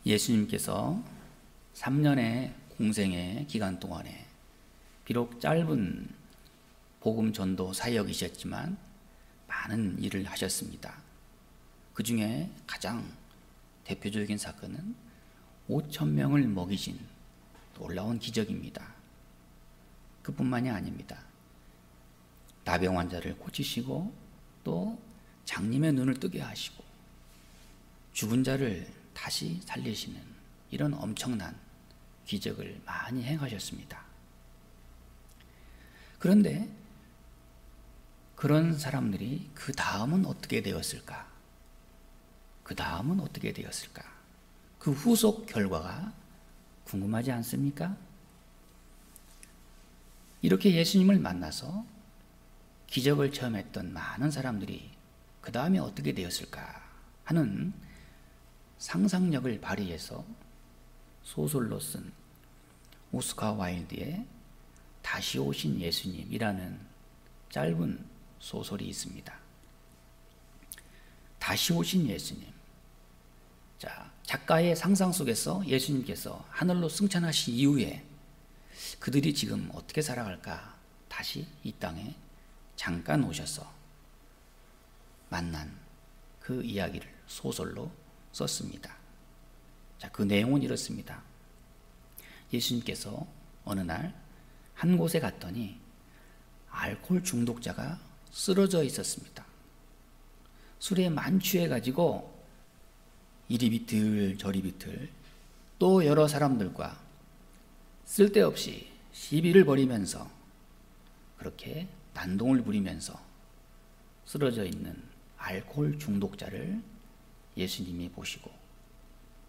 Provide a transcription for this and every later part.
예수님께서 3년의 공생의 기간 동안에 비록 짧은 복음 전도 사역이셨지만 많은 일을 하셨습니다. 그 중에 가장 대표적인 사건은 5,000명을 먹이신 놀라운 기적입니다. 그뿐만이 아닙니다. 나병 환자를 고치시고 또 장님의 눈을 뜨게 하시고 죽은 자를 다시 살리시는 이런 엄청난 기적을 많이 행하셨습니다. 그런데 그런 사람들이 그 다음은 어떻게 되었을까? 그 다음은 어떻게 되었을까? 그 후속 결과가 궁금하지 않습니까? 이렇게 예수님을 만나서 기적을 체험했던 많은 사람들이 그 다음에 어떻게 되었을까 하는 상상력을 발휘해서 소설로 쓴 오스카 와일드의 다시 오신 예수님이라는 짧은 소설이 있습니다. 다시 오신 예수님. 자, 작가의 상상 속에서 예수님께서 하늘로 승천하신 이후에 그들이 지금 어떻게 살아갈까? 다시 이 땅에 잠깐 오셔서 만난 그 이야기를 소설로 썼습니다. 자, 그 내용은 이렇습니다. 예수님께서 어느 날 한 곳에 갔더니 알코올 중독자가 쓰러져 있었습니다. 술에 만취해가지고 이리 비틀 저리 비틀 또 여러 사람들과 쓸데없이 시비를 벌이면서 그렇게 난동을 부리면서 쓰러져 있는 알코올 중독자를 예수님이 보시고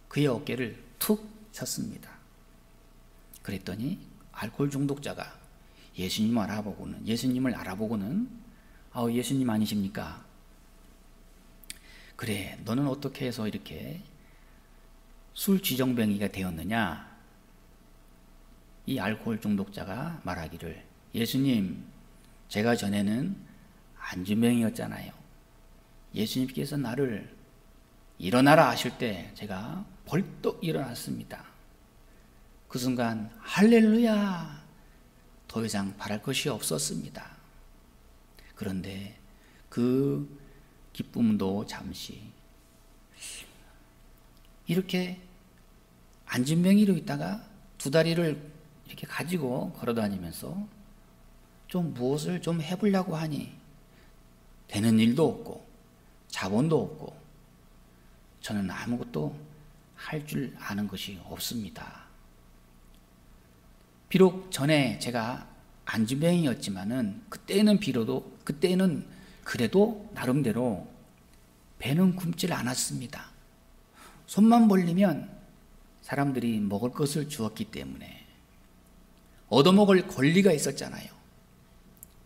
그의 어깨를 툭 쳤습니다. 그랬더니 알코올 중독자가 예수님을 알아보고는 예수님 아니십니까? 그래, 너는 어떻게 해서 이렇게 술 쥐정뱅이가 되었느냐? 이 알코올 중독자가 말하기를 예수님, 제가 전에는 안주병이었잖아요. 예수님께서 나를 일어나라 하실 때 제가 벌떡 일어났습니다. 그 순간 할렐루야! 더 이상 바랄 것이 없었습니다. 그런데 그 기쁨도 잠시 이렇게 안진뱅이로 있다가 두 다리를 이렇게 가지고 걸어다니면서 좀 무엇을 좀 해보려고 하니 되는 일도 없고 자본도 없고 저는 아무것도 할 줄 아는 것이 없습니다. 비록 전에 제가 안진뱅이였지만은 그때는 그래도 나름대로 배는 굶질 않았습니다. 손만 벌리면 사람들이 먹을 것을 주었기 때문에 얻어먹을 권리가 있었잖아요.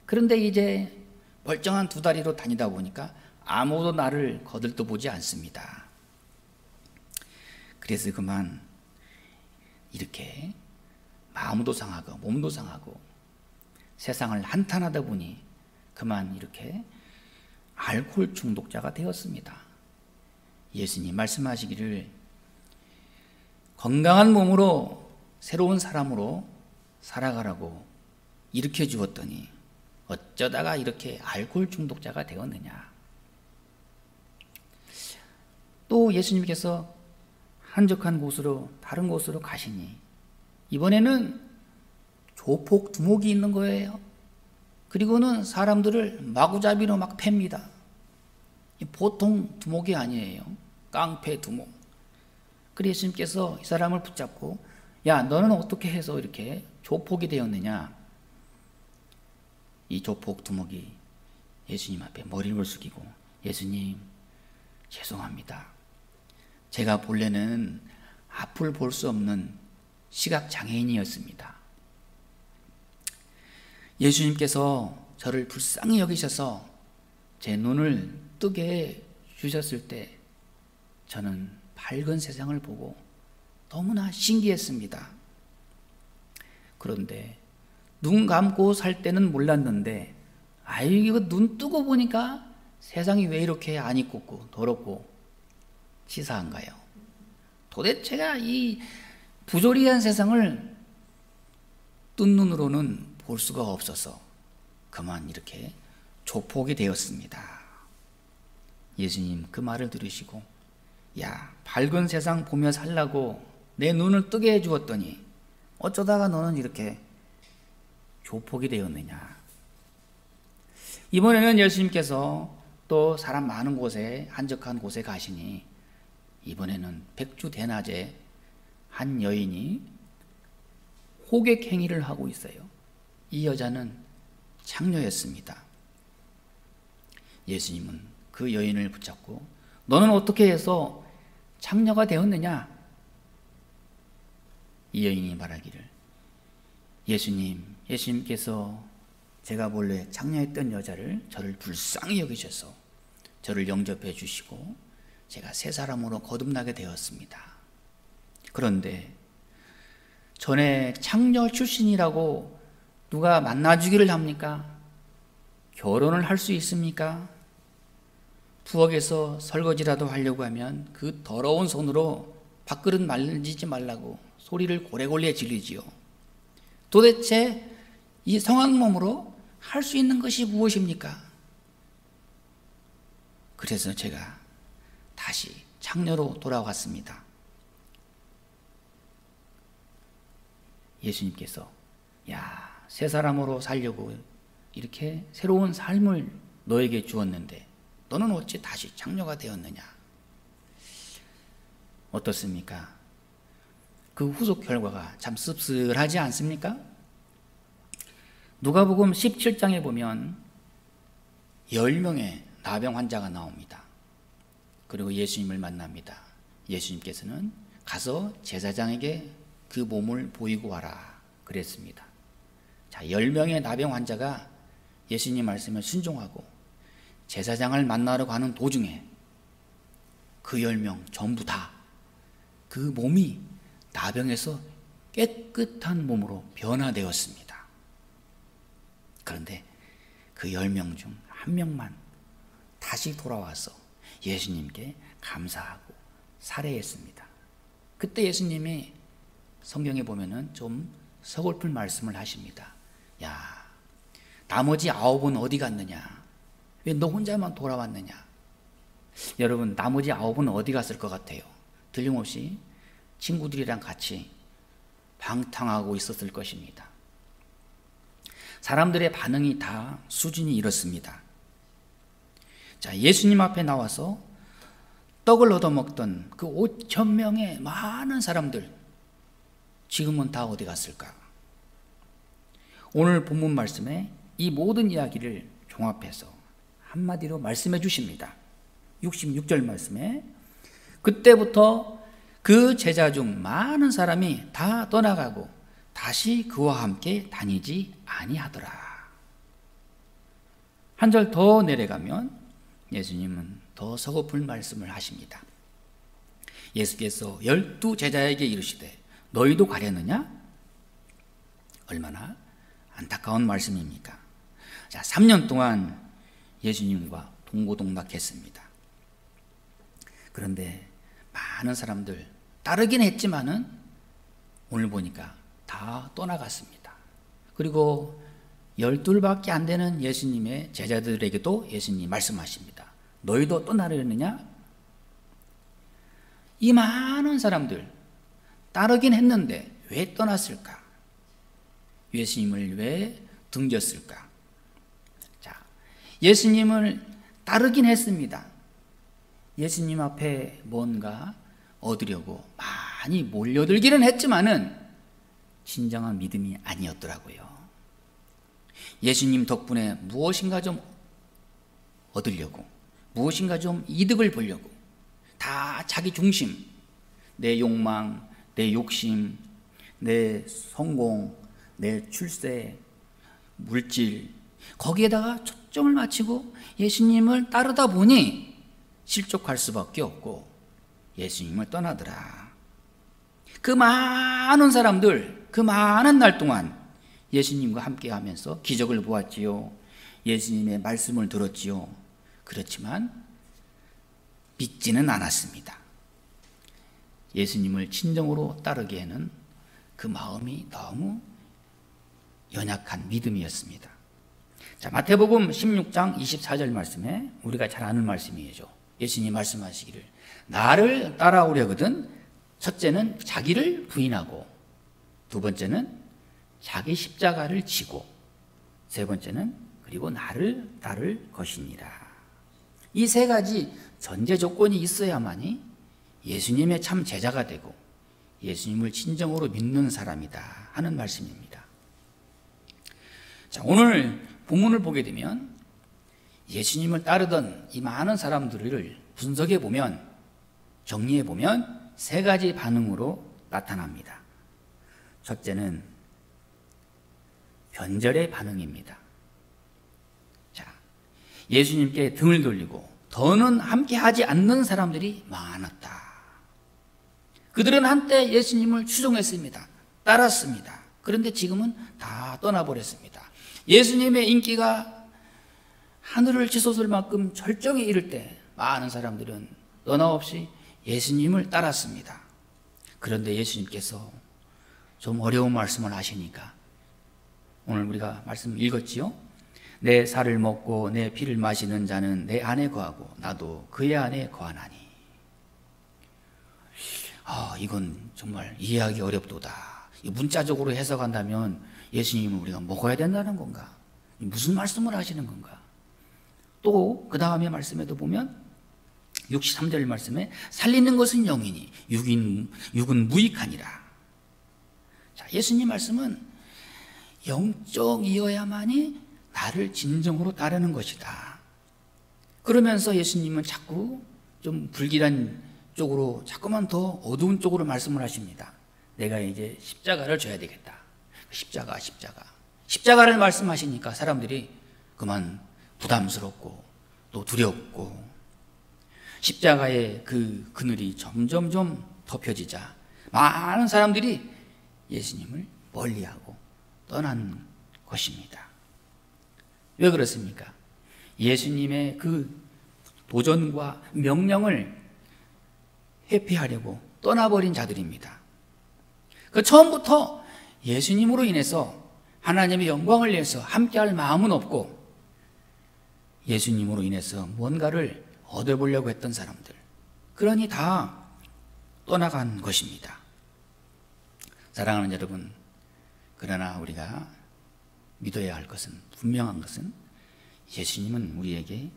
그런데 이제 멀쩡한 두 다리로 다니다 보니까 아무도 나를 거들떠보지 않습니다. 그래서 그만 이렇게 마음도 상하고 몸도 상하고 세상을 한탄하다 보니 그만 이렇게 알코올 중독자가 되었습니다. 예수님 말씀하시기를 건강한 몸으로 새로운 사람으로 살아가라고 일으켜 주었더니 어쩌다가 이렇게 알코올 중독자가 되었느냐. 또 예수님께서 한적한 곳으로 다른 곳으로 가시니 이번에는 조폭 두목이 있는 거예요. 그리고는 사람들을 마구잡이로 막 팹니다. 보통 두목이 아니에요. 깡패 두목. 그래서 예수님께서 이 사람을 붙잡고 야, 너는 어떻게 해서 이렇게 조폭이 되었느냐? 이 조폭 두목이 예수님 앞에 머리를 숙이고 예수님 죄송합니다. 제가 본래는 앞을 볼 수 없는 시각장애인이었습니다. 예수님께서 저를 불쌍히 여기셔서 제 눈을 뜨게 주셨을 때 저는 밝은 세상을 보고 너무나 신기했습니다. 그런데 눈 감고 살 때는 몰랐는데 이거 눈 뜨고 보니까 세상이 왜 이렇게 안 이쁘고 더럽고 치사한가요? 도대체가 이 부조리한 세상을 뜬 눈으로는 볼 수가 없어서 그만 이렇게 조폭이 되었습니다. 예수님 그 말을 들으시고, 야, 밝은 세상 보며 살라고 내 눈을 뜨게 해주었더니 어쩌다가 너는 이렇게 조폭이 되었느냐. 이번에는 예수님께서 또 사람 많은 곳에, 한적한 곳에 가시니 이번에는 백주 대낮에 한 여인이 호객 행위를 하고 있어요. 이 여자는 창녀였습니다. 예수님은 그 여인을 붙잡고 너는 어떻게 해서 창녀가 되었느냐? 이 여인이 말하기를, 예수님께서 제가 본래 창녀했던 여자를 저를 불쌍히 여기셔서 저를 영접해 주시고 제가 새 사람으로 거듭나게 되었습니다. 그런데 전에 창녀 출신이라고 누가 만나주기를 합니까? 결혼을 할 수 있습니까? 부엌에서 설거지라도 하려고 하면 그 더러운 손으로 밥그릇 만지지 말라고 소리를 고래고래 지르지요. 도대체 이 성한 몸으로 할 수 있는 것이 무엇입니까? 그래서 제가 다시 창녀로 돌아왔습니다. 예수님께서, 야, 새 사람으로 살려고 이렇게 새로운 삶을 너에게 주었는데 너는 어찌 다시 창녀가 되었느냐? 어떻습니까? 그 후속 결과가 참 씁쓸하지 않습니까? 누가복음 17장에 보면 10명의 나병 환자가 나옵니다. 그리고 예수님을 만납니다. 예수님께서는 가서 제사장에게 그 몸을 보이고 와라 그랬습니다. 자, 10명의 나병 환자가 예수님 말씀을 순종하고 제사장을 만나러 가는 도중에 그 10명 전부 다 그 몸이 나병에서 깨끗한 몸으로 변화되었습니다. 그런데 그 10명 중 한 명만 다시 돌아와서 예수님께 감사하고 살해했습니다. 그때 예수님이 성경에 보면은 좀 서글픈 말씀을 하십니다. 야, 나머지 9은 어디 갔느냐? 왜 너 혼자만 돌아왔느냐? 여러분, 나머지 9은 어디 갔을 것 같아요? 틀림없이 친구들이랑 같이 방탕하고 있었을 것입니다. 사람들의 반응이 다 수준이 이렇습니다. 자, 예수님 앞에 나와서 떡을 얻어먹던 그 5,000명의 많은 사람들, 지금은 다 어디 갔을까? 오늘 본문 말씀에 이 모든 이야기를 종합해서 한마디로 말씀해 주십니다. 66절 말씀에 그때부터 그 제자 중 많은 사람이 다 떠나가고 다시 그와 함께 다니지 아니하더라. 한 절 더 내려가면 예수님은 더 서글픈 말씀을 하십니다. 예수께서 12 제자에게 이르시되 너희도 가려느냐? 얼마나 안타까운 말씀입니까? 자, 3년 동안 예수님과 동고동락했습니다. 그런데 많은 사람들 따르긴 했지만은 오늘 보니까 다 떠나갔습니다. 그리고 12밖에 안 되는 예수님의 제자들에게도 예수님이 말씀하십니다. 너희도 떠나려느냐? 이 많은 사람들 따르긴 했는데 왜 떠났을까? 예수님을 왜 등졌을까? 자, 예수님을 따르긴 했습니다. 예수님 앞에 뭔가 얻으려고 많이 몰려들기는 했지만은 진정한 믿음이 아니었더라고요. 예수님 덕분에 무엇인가 좀 얻으려고, 무엇인가 좀 이득을 보려고 다 자기 중심, 내 욕망, 내 욕심, 내 성공, 내 출세, 물질, 거기에다가 초점을 맞추고 예수님을 따르다 보니 실족할 수밖에 없고 예수님을 떠나더라. 그 많은 사람들, 그 많은 날 동안 예수님과 함께 하면서 기적을 보았지요. 예수님의 말씀을 들었지요. 그렇지만 믿지는 않았습니다. 예수님을 친정으로 따르기에는 그 마음이 너무 연약한 믿음이었습니다. 자, 마태복음 16장 24절 말씀에 우리가 잘 아는 말씀이죠. 예수님 말씀하시기를 나를 따라오려거든 첫째는 자기를 부인하고 두 번째는 자기 십자가를 지고 세 번째는 그리고 나를 따를 것이니라. 이 세 가지 전제 조건이 있어야만이 예수님의 참 제자가 되고 예수님을 진정으로 믿는 사람이다 하는 말씀입니다. 자, 오늘 본문을 보게 되면 예수님을 따르던 이 많은 사람들을 분석해 보면, 정리해 보면 세 가지 반응으로 나타납니다. 첫째는 변절의 반응입니다. 자, 예수님께 등을 돌리고 더는 함께 하지 않는 사람들이 많았다. 그들은 한때 예수님을 추종했습니다. 따랐습니다. 그런데 지금은 다 떠나버렸습니다. 예수님의 인기가 하늘을 치솟을 만큼 절정에 이를 때 많은 사람들은 너나 없이 예수님을 따랐습니다. 그런데 예수님께서 좀 어려운 말씀을 하시니까 오늘 우리가 말씀 읽었지요? 내 살을 먹고 내 피를 마시는 자는 내 안에 거하고 나도 그의 안에 거하나니. 이건 정말 이해하기 어렵도다. 문자적으로 해석한다면 예수님은 우리가 먹어야 된다는 건가? 무슨 말씀을 하시는 건가? 또 그 다음에 말씀에도 보면 63절 말씀에 살리는 것은 영이니 육은 무익하니라. 자, 예수님 말씀은 영적이어야만이 나를 진정으로 따르는 것이다. 그러면서 예수님은 자꾸 좀 불길한 쪽으로, 자꾸만 더 어두운 쪽으로 말씀을 하십니다. 내가 이제 십자가를 져야 되겠다. 십자가를 말씀하시니까 사람들이 그만 부담스럽고 또 두렵고, 십자가의 그 그늘이 점점점 덮여지자 많은 사람들이 예수님을 멀리하고 떠난 것입니다. 왜 그렇습니까? 예수님의 그 도전과 명령을 회피하려고 떠나버린 자들입니다. 그 처음부터 예수님으로 인해서 하나님의 영광을 위해서 함께할 마음은 없고 예수님으로 인해서 뭔가를 얻어보려고 했던 사람들, 그러니 다 떠나간 것입니다. 사랑하는 여러분, 그러나 우리가 믿어야 할 것은, 분명한 것은 예수님은 우리에게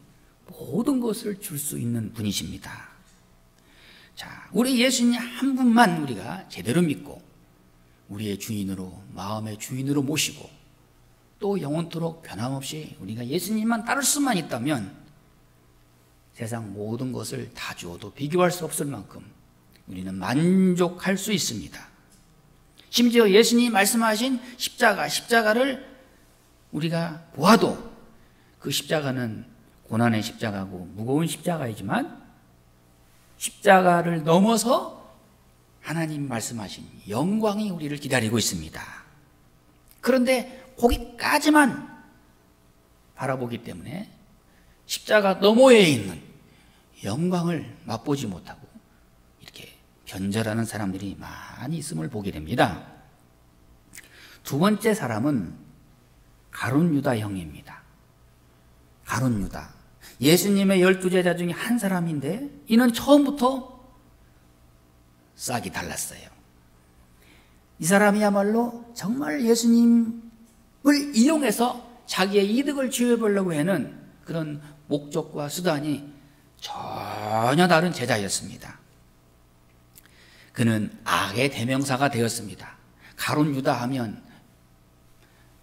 모든 것을 줄 수 있는 분이십니다. 자, 우리 예수님 한 분만 우리가 제대로 믿고 우리의 주인으로, 마음의 주인으로 모시고 또 영원토록 변함없이 우리가 예수님만 따를 수만 있다면 세상 모든 것을 다 주어도 비교할 수 없을 만큼 우리는 만족할 수 있습니다. 심지어 예수님이 말씀하신 십자가를 우리가 보아도 그 십자가는 고난의 십자가고 무거운 십자가이지만 십자가를 넘어서 하나님 말씀하신 영광이 우리를 기다리고 있습니다. 그런데 거기까지만 바라보기 때문에 십자가 너머에 있는 영광을 맛보지 못하고 이렇게 변절하는 사람들이 많이 있음을 보게 됩니다. 두 번째 사람은 가룟 유다 형입니다. 가룟 유다, 예수님의 12제자 중에 한 사람인데 이는 처음부터 싹이 달랐어요. 이 사람이야말로 정말 예수님을 이용해서 자기의 이득을 취해보려고 하는 그런 목적과 수단이 전혀 다른 제자였습니다. 그는 악의 대명사가 되었습니다. 가룟 유다 하면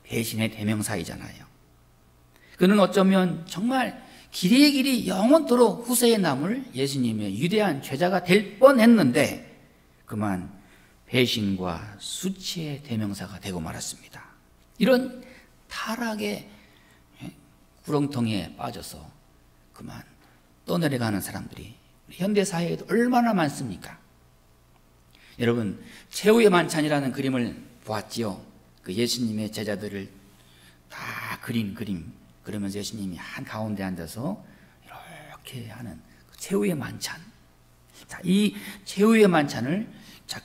배신의 대명사이잖아요. 그는 어쩌면 정말 길이 영원토록 후세에 남을 예수님의 위대한 제자가 될 뻔했는데 그만 배신과 수치의 대명사가 되고 말았습니다. 이런 타락의 구렁텅이에 빠져서 그만 떠내려가는 사람들이 현대사회에도 얼마나 많습니까? 여러분, 최후의 만찬이라는 그림을 보았지요. 그 예수님의 제자들을 다 그린 그림, 그러면서 예수님이 한가운데 앉아서 이렇게 하는 그 최후의 만찬. 자, 이 최후의 만찬을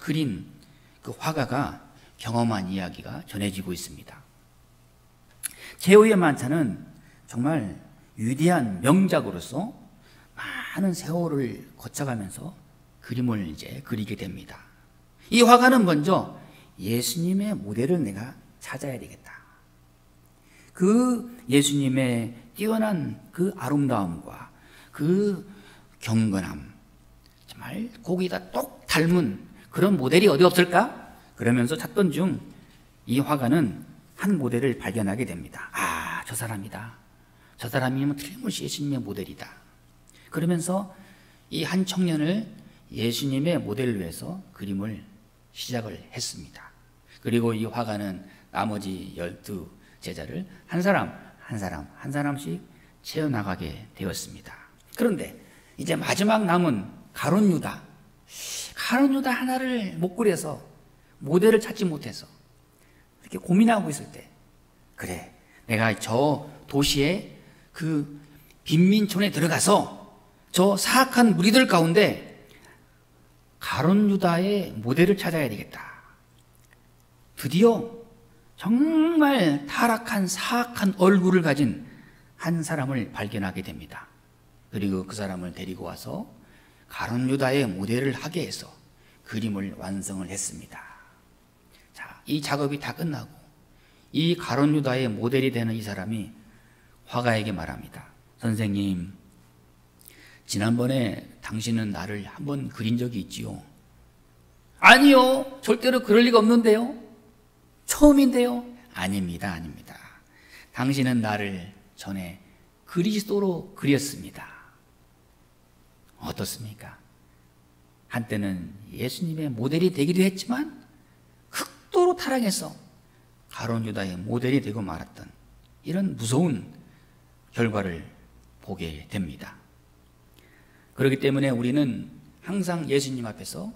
그린 그 화가가 경험한 이야기가 전해지고 있습니다. 최후의 만찬은 정말 위대한 명작으로서 많은 세월을 거쳐가면서 그림을 이제 그리게 됩니다. 이 화가는 먼저 예수님의 모델을 내가 찾아야 되겠다. 그 예수님의 뛰어난 그 아름다움과 그 경건함, 정말 거기다 똑 닮은 그런 모델이 어디 없을까? 그러면서 찾던 중 이 화가는 한 모델을 발견하게 됩니다. 아, 저 사람이다. 저 사람이면 틀림없이 예수님의 모델이다. 그러면서 이 한 청년을 예수님의 모델로 해서 그림을 시작을 했습니다. 그리고 이 화가는 나머지 12 제자를 한 사람씩 채워나가게 되었습니다. 그런데 이제 마지막 남은 가룟 유다 하나를 못 그려서 모델을 찾지 못해서 이렇게 고민하고 있을 때, 그래, 내가 저 도시의 그 빈민촌에 들어가서 저 사악한 무리들 가운데 가룟 유다의 모델을 찾아야 되겠다. 드디어 정말 타락한 사악한 얼굴을 가진 한 사람을 발견하게 됩니다. 그리고 그 사람을 데리고 와서 가룟 유다의 모델을 하게 해서 그림을 완성을 했습니다. 자, 이 작업이 다 끝나고 이 가룟 유다의 모델이 되는 이 사람이 화가에게 말합니다. 선생님, 지난번에 당신은 나를 한번 그린 적이 있지요? 아니요, 절대로 그럴 리가 없는데요. 처음인데요. 아닙니다. 당신은 나를 전에 그리스도로 그렸습니다. 어떻습니까? 한때는 예수님의 모델이 되기도 했지만 극도로 타락해서 가룟 유다의 모델이 되고 말았던 이런 무서운 결과를 보게 됩니다. 그렇기 때문에 우리는 항상 예수님 앞에서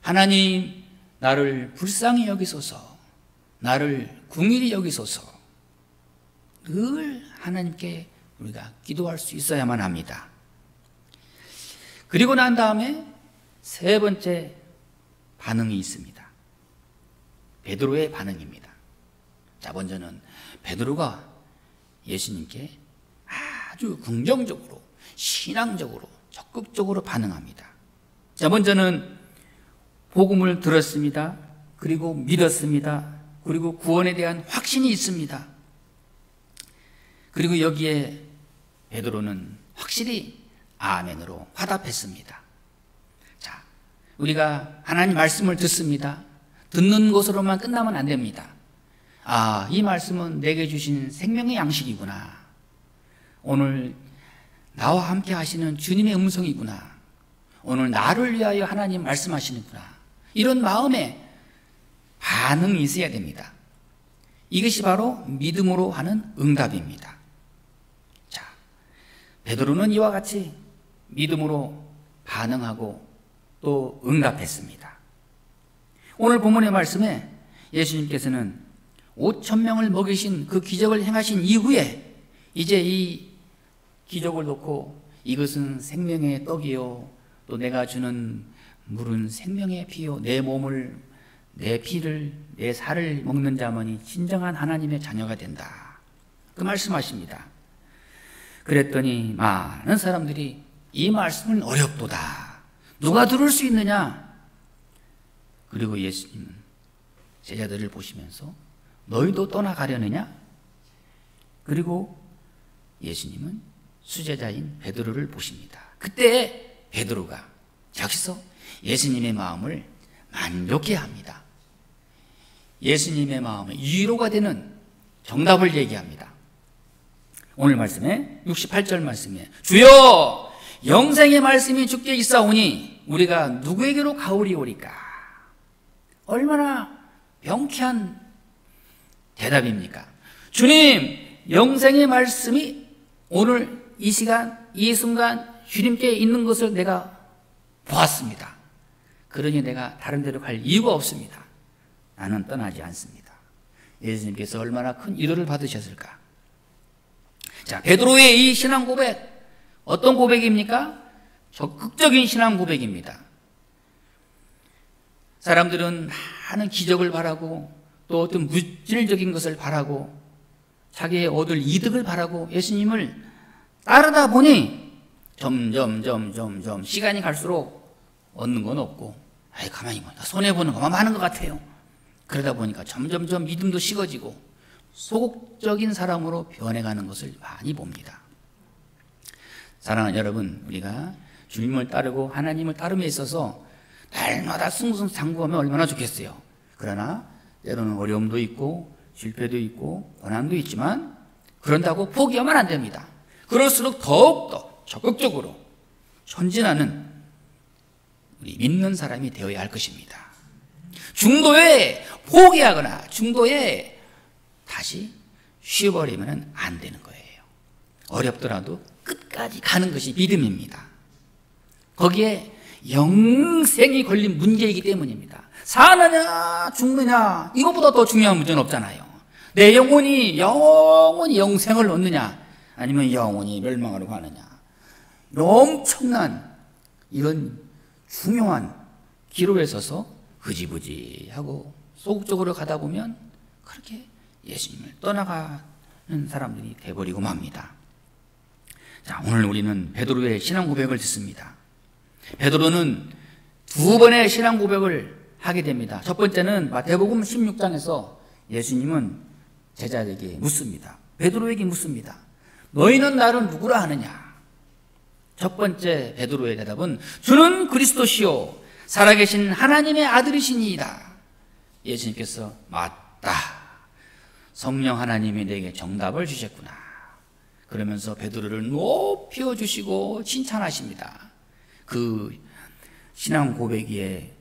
하나님, 나를 불쌍히 여기소서, 나를 궁일히 여기소서, 늘 하나님께 우리가 기도할 수 있어야만 합니다. 그리고 난 다음에 세 번째 반응이 있습니다. 베드로의 반응입니다. 자, 먼저는 베드로가 예수님께 아주 긍정적으로, 신앙적으로, 적극적으로 반응합니다. 자, 먼저는 복음을 들었습니다. 그리고 믿었습니다. 그리고 구원에 대한 확신이 있습니다. 그리고 여기에 베드로는 확실히 아멘으로 화답했습니다. 자, 우리가 하나님 말씀을 듣습니다. 듣는 것으로만 끝나면 안 됩니다. 아, 이 말씀은 내게 주신 생명의 양식이구나. 오늘 나와 함께 하시는 주님의 음성이구나. 오늘 나를 위하여 하나님 말씀하시는구나. 이런 마음에 반응이 있어야 됩니다. 이것이 바로 믿음으로 하는 응답입니다. 자, 베드로는 이와 같이 믿음으로 반응하고 또 응답했습니다. 오늘 본문의 말씀에 예수님께서는 5,000명을 먹이신 그 기적을 행하신 이후에 이제 이 기적을 놓고 이것은 생명의 떡이요, 또 내가 주는 물은 생명의 피요, 내 몸을, 내 피를, 내 살을 먹는 자만이 진정한 하나님의 자녀가 된다, 그 말씀하십니다. 그랬더니 많은 사람들이 이 말씀은 어렵도다, 누가 들을 수 있느냐? 그리고 예수님은 제자들을 보시면서 너희도 떠나가려느냐? 그리고 예수님은 수제자인 베드로를 보십니다. 그때 베드로가 여기서 예수님의 마음을 만족해 합니다. 예수님의 마음에 위로가 되는 정답을 얘기합니다. 오늘 말씀에 68절 말씀에 주여, 영생의 말씀이 주께 있사오니 우리가 누구에게로 가오리오리까? 얼마나 명쾌한 대답입니까? 주님, 영생의 말씀이 오늘 이 시간, 이 순간 주님께 있는 것을 내가 보았습니다. 그러니 내가 다른 데로 갈 이유가 없습니다. 나는 떠나지 않습니다. 예수님께서 얼마나 큰 위로를 받으셨을까? 자, 베드로의 이 신앙 고백, 어떤 고백입니까? 적극적인 신앙 고백입니다. 사람들은 많은 기적을 바라고 또 어떤 물질적인 것을 바라고 자기의 얻을 이득을 바라고 예수님을 따르다 보니 점점 시간이 갈수록 얻는 건 없고 가만히 보니까 손해보는 것만 많은 것 같아요. 그러다 보니까 점점 믿음도 식어지고 소극적인 사람으로 변해가는 것을 많이 봅니다. 사랑하는 여러분, 우리가 주님을 따르고 하나님을 따름에 있어서 날마다 승승장구하면 얼마나 좋겠어요. 그러나 때로는 어려움도 있고 실패도 있고 고난도 있지만 그런다고 포기하면 안 됩니다. 그럴수록 더욱더 적극적으로 전진하는 우리 믿는 사람이 되어야 할 것입니다. 중도에 포기하거나 중도에 다시 쉬어버리면 안 되는 거예요. 어렵더라도 끝까지 가는 것이 믿음입니다. 거기에 영생이 걸린 문제이기 때문입니다. 사느냐 죽느냐 이것보다 더 중요한 문제는 없잖아요. 내 영혼이 영생을 얻느냐 아니면 영혼이 멸망으로 가느냐. 엄청난 이런 중요한 기로에 서서 흐지부지하고 소극적으로 가다 보면 그렇게 예수님을 떠나가는 사람들이 돼버리고 맙니다. 자, 오늘 우리는 베드로의 신앙 고백을 듣습니다. 베드로는 두 번의 신앙 고백을 하게 됩니다. 첫 번째는 마태복음 16장에서 예수님은 제자에게 묻습니다. 베드로에게 묻습니다. 너희는 나를 누구라 하느냐? 첫 번째 베드로의 대답은 주는 그리스도시요 살아계신 하나님의 아들이시니이다. 예수님께서 맞다. 성령 하나님이 내게 정답을 주셨구나. 그러면서 베드로를 높여주시고 칭찬하십니다. 그 신앙 고백에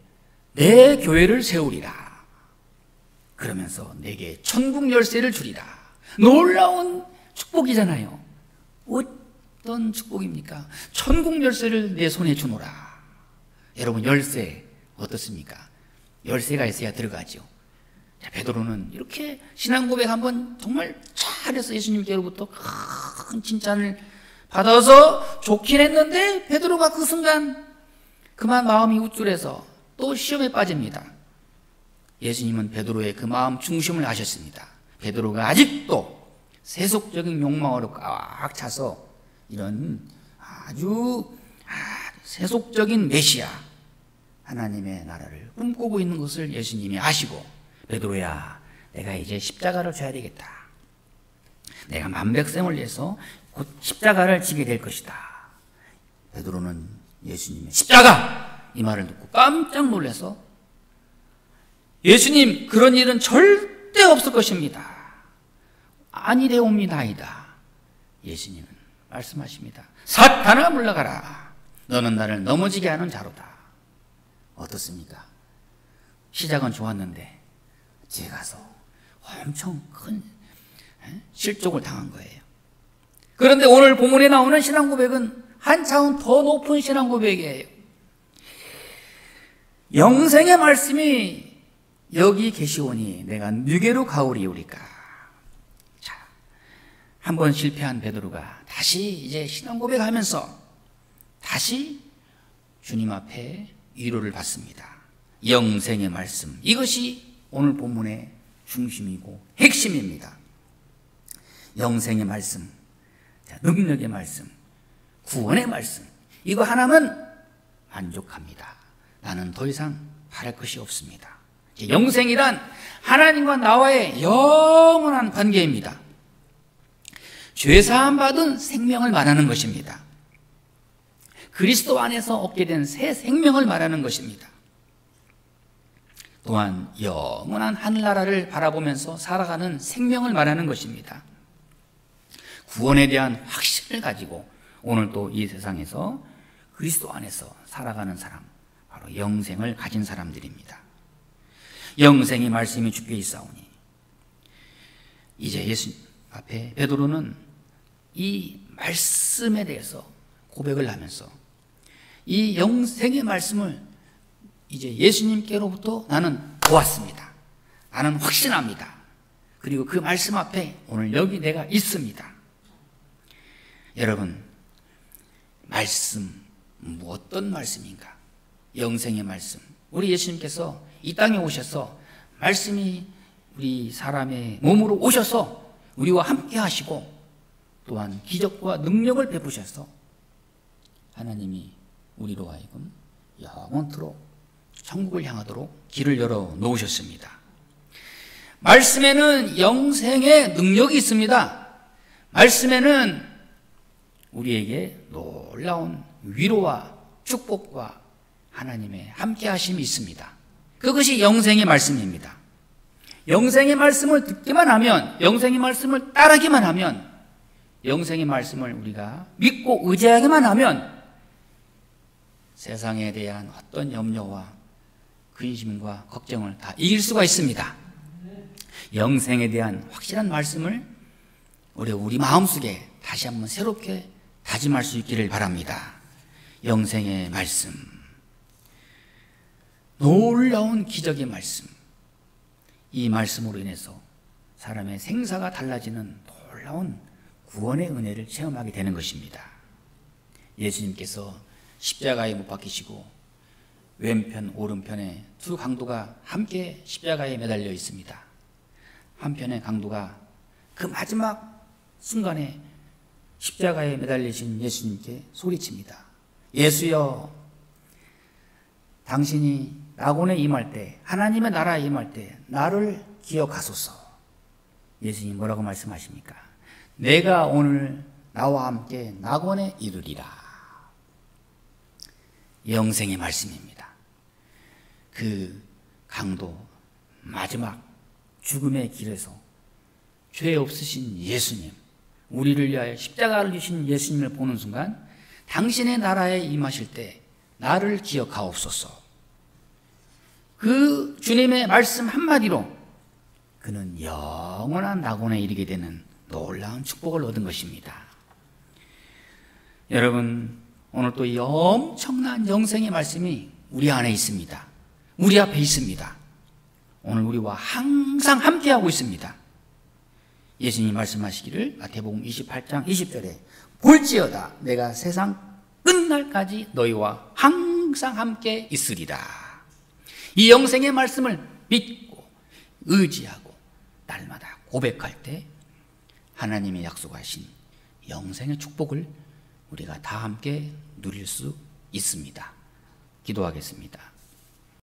내 교회를 세우리라. 그러면서 내게 천국 열쇠를 주리라. 놀라운 축복이잖아요. 어떤 축복입니까? 천국 열쇠를 내 손에 주노라. 여러분, 열쇠 어떻습니까? 열쇠가 있어야 들어가죠. 자, 베드로는 이렇게 신앙 고백 한번 정말 잘해서 예수님께로부터 큰 칭찬을 받아서 좋긴 했는데 베드로가 그 순간 그만 마음이 우쭐해서 또 시험에 빠집니다. 예수님은 베드로의 그 마음 중심을 아셨습니다. 베드로가 아직도 세속적인 욕망으로 꽉 차서 이런 아주 세속적인 메시아 하나님의 나라를 꿈꾸고 있는 것을 예수님이 아시고 베드로야 내가 이제 십자가를 져야 되겠다. 내가 만백성을 위해서 곧 십자가를 지게 될 것이다. 베드로는 예수님의 십자가 이 말을 듣고 깜짝 놀라서 예수님 그런 일은 절대 없을 것입니다. 아니되옵니다이다. 예수님은 말씀하십니다. 사탄아 물러가라. 너는 나를 넘어지게 하는 자로다. 어떻습니까? 시작은 좋았는데 뒤에 가서 엄청 큰 실족을 당한 거예요. 그런데 오늘 본문에 나오는 신앙 고백은 한 차원 더 높은 신앙 고백이에요. 영생의 말씀이 여기 계시오니 내가 누게로 가오리오리까. 자, 한번 실패한 베드로가 다시 이제 신앙 고백하면서 다시 주님 앞에 위로를 받습니다. 영생의 말씀, 이것이 오늘 본문의 중심이고 핵심입니다. 영생의 말씀, 능력의 말씀, 구원의 말씀, 이거 하나면 만족합니다. 나는 더 이상 바랄 것이 없습니다. 영생이란 하나님과 나와의 영원한 관계입니다. 죄사함 받은 생명을 말하는 것입니다. 그리스도 안에서 얻게 된 새 생명을 말하는 것입니다. 또한 영원한 하늘나라를 바라보면서 살아가는 생명을 말하는 것입니다. 구원에 대한 확신을 가지고 오늘 또 이 세상에서 그리스도 안에서 살아가는 사람, 바로 영생을 가진 사람들입니다. 영생의 말씀이 주께 있사오니, 이제 예수님 앞에 베드로는 이 말씀에 대해서 고백을 하면서 이 영생의 말씀을 이제 예수님께로부터 나는 보았습니다. 나는 확신합니다. 그리고 그 말씀 앞에 오늘 여기 내가 있습니다. 여러분, 말씀, 어떤 말씀인가? 영생의 말씀. 우리 예수님께서 이 땅에 오셔서 말씀이 우리 사람의 몸으로 오셔서 우리와 함께 하시고 또한 기적과 능력을 베푸셔서 하나님이 우리로 하여금 영원토록 천국을 향하도록 길을 열어 놓으셨습니다. 말씀에는 영생의 능력이 있습니다. 말씀에는 우리에게 놀라운 위로와 축복과 하나님의 함께 하심이 있습니다. 그것이 영생의 말씀입니다. 영생의 말씀을 듣기만 하면, 영생의 말씀을 따르기만 하면, 영생의 말씀을 우리가 믿고 의지하기만 하면 세상에 대한 어떤 염려와 근심과 걱정을 다 이길 수가 있습니다. 영생에 대한 확실한 말씀을 우리 마음속에 다시 한번 새롭게 다짐할 수 있기를 바랍니다. 영생의 말씀, 놀라운 기적의 말씀, 이 말씀으로 인해서 사람의 생사가 달라지는 놀라운 구원의 은혜를 체험하게 되는 것입니다. 예수님께서 십자가에 못 박히시고 왼편 오른편에 두 강도가 함께 십자가에 매달려 있습니다. 한편의 강도가 그 마지막 순간에 십자가에 매달리신 예수님께 소리칩니다. 예수여, 당신이 낙원에 임할 때, 하나님의 나라에 임할 때 나를 기억하소서. 예수님 뭐라고 말씀하십니까? 내가 오늘 나와 함께 낙원에 이르리라. 영생의 말씀입니다. 그 강도 마지막 죽음의 길에서 죄 없으신 예수님, 우리를 위하여 십자가를 지신 예수님을 보는 순간 당신의 나라에 임하실 때 나를 기억하옵소서. 그 주님의 말씀 한마디로 그는 영원한 낙원에 이르게 되는 놀라운 축복을 얻은 것입니다. 여러분, 오늘 또 이 엄청난 영생의 말씀이 우리 안에 있습니다. 우리 앞에 있습니다. 오늘 우리와 항상 함께하고 있습니다. 예수님이 말씀하시기를 마태복음 28장 20절에 볼지어다 내가 세상 끝날까지 너희와 항상 함께 있으리라. 이 영생의 말씀을 믿고 의지하고 날마다 고백할 때 하나님의 약속하신 영생의 축복을 우리가 다 함께 누릴 수 있습니다. 기도하겠습니다.